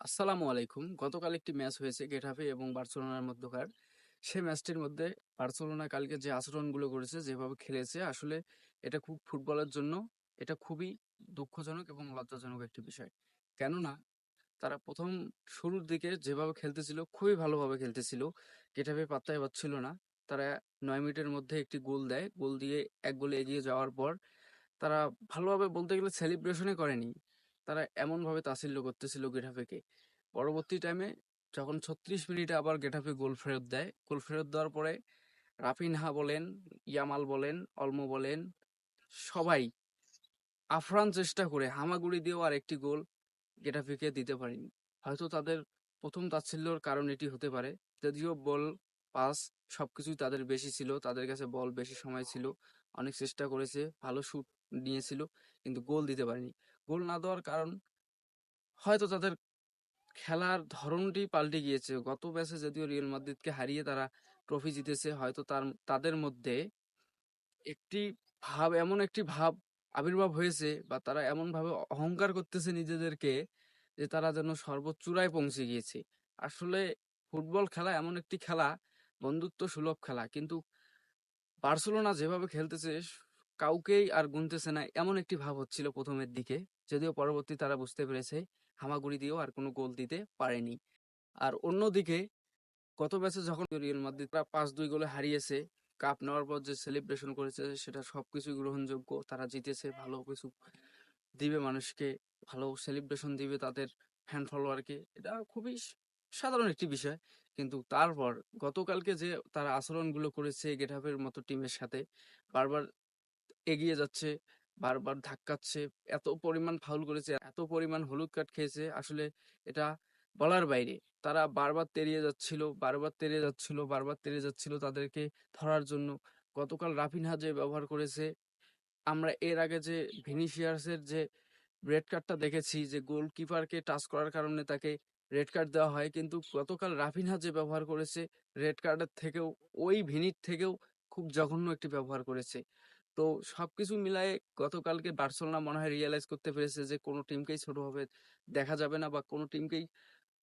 আসসালামু আলাইকুম। গতকাল একটি ম্যাচ হয়েছে গেটাফে এবং বার্সেলোনার মধ্যকার। সে ম্যাচটির মধ্যে বার্সেলোনা কালকে যে আচরণগুলো করেছে, যেভাবে খেলেছে, আসলে এটা খুব ফুটবলের জন্য এটা খুবই দুঃখজনক এবং লজ্জাজনক একটি বিষয়। কেননা তারা প্রথম শুরুর দিকে যেভাবে খেলতেছিল, খুবই ভালোভাবে খেলতেছিল। গেটাফে পাত্তাই পাচ্ছিল না। তারা ৯ মিনিটের মধ্যে একটি গোল দেয়। গোল দিয়ে ১ গোলে এগিয়ে যাওয়ার পর তারা ভালোভাবে বলতে গেলে সেলিব্রেশনই করেনি। তারা এমনভাবে তাচ্ছিল্য করতেছিল গেটাফেকে। পরবর্তী টাইমে যখন ৩৬ মিনিটে আবার গেটাফে গোল ফেরত দেয়, গোল ফেরত দেওয়ার পরে রাফিনহা বলেন, ইয়ামাল বলেন, অলমো বলেন, সবাই আপ্রাণ চেষ্টা করে হামাগুড়ি দিয়েও আরেকটি গোল গেটাফেকে দিতে পারেনি। হয়তো তাদের প্রথম তাচ্ছিল্যর কারণ এটি হতে পারে। যদিও বল, পাস সবকিছুই তাদের বেশি ছিল। তাদের কাছে বল বেশি সময় ছিল। অনেক চেষ্টা করেছে, ভালো শুট নিয়েছিল, কিন্তু গোল দিতে পারেনি। গোল না দেওয়ার কারণ হয়তো তাদের খেলার ধরনটি পাল্টে গিয়েছে। গত ম্যাচে যদিও রিয়াল মাদ্রিদকে হারিয়ে তারা ট্রফি জিতেছে, হয়তো তাদের মধ্যে একটি এমন একটি ভাব আবির্ভাব হয়েছে, বা তারা এমনভাবে অহংকার করতেছে নিজেদেরকে, যে তারা যেন সর্বোচ্চ চূড়ায় পৌঁছে গিয়েছে। আসলে ফুটবল খেলা এমন একটি খেলা, বন্ধুত্ব সুলভ খেলা, কিন্তু বার্সেলোনা যেভাবে খেলতেছে কাউকেই আর গুনতেছে না, এমন একটি ভাব হচ্ছিল প্রথমের দিকে। যদিও পরবর্তী তারা বুঝতে পেরেছে হামাগুড়ি দিয়েও আর কোনো গোল দিতে পারেনি। আর অন্যদিকে গত ম্যাচে যখন রিয়াল মাদ্রিদ ৫-২ গোলে হারিয়েছে, কাপ নেওয়ার পর যে সেলিব্রেশন করেছে সেটা সবকিছুই গ্রহণযোগ্য। তারা জিতেছে, ভালো কিছু দিবে মানুষকে, ভালো সেলিব্রেশন দিবে তাদের ফ্যান ফলোয়ারকে। এটা খুবই সাধারণ একটি বিষয়। কিন্তু তারপর গতকালকে যে তারা আচরণগুলো করেছে গেটাফের মতো টিমের সাথে, বারবার এগিয়ে যাচ্ছে, বারবার ধাক্কাচ্ছে, এত পরিমাণ ফাউল করেছে, এত পরিমাণ হলুদ কার্ড খেয়েছে, আসলে এটা বলার বাইরে। তারা বারবার তেড়িয়ে যাচ্ছিল, বারবার তেড়িয়ে যাচ্ছিল, বারবার তেড়িয়ে যাচ্ছিল তাদেরকে ধরার জন্য। গতকাল রাফিনহা যে ব্যবহার করেছে, আমরা এর আগে যে ভিনিসিয়াসের যে রেড কার্ডটা দেখেছি, যে গোলকিপারকে টাচ করার কারণে তাকে রেড কার্ড দেওয়া হয়, কিন্তু গতকাল রাফিনহা যে ব্যবহার করেছে, রেড কার্ডের থেকেও, ওই ভিনির থেকেও খুব জঘন্য একটি ব্যবহার করেছে। তো সবকিছু মিলায়ে গতকালকে বার্সেলোনা মনে হয় রিয়ালাইজ করতে পেরেছে যে কোনো টিমকেই ছোটভাবে দেখা যাবে না, বা কোনো টিমকেই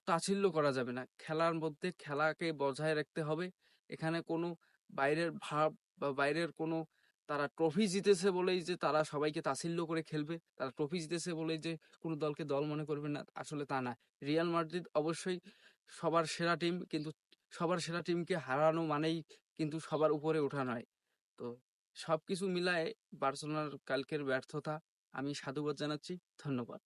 তাচ্ছিল্য করা যাবে না। খেলার মধ্যে খেলাকে বজায় রাখতে হবে। এখানে কোনো বাইরের ভাব বা বাইরের কোনো, তারা ট্রফি জিতেছে বলেই যে তারা সবাইকে তাচ্ছিল্য করে খেলবে, তারা ট্রফি জিতেছে বলেই যে কোনো দলকে দল মনে করবে না, আসলে তা না। রিয়াল মাদ্রিদ অবশ্যই সবার সেরা টিম, কিন্তু সবার সেরা টিমকে হারানো মানেই কিন্তু সবার উপরে ওঠা নয়। তো সবকিছু মিলায়ে বার্সেলোনার কালকের ব্যর্থতা, আমি সাধুবাদ জানাচ্ছি। ধন্যবাদ।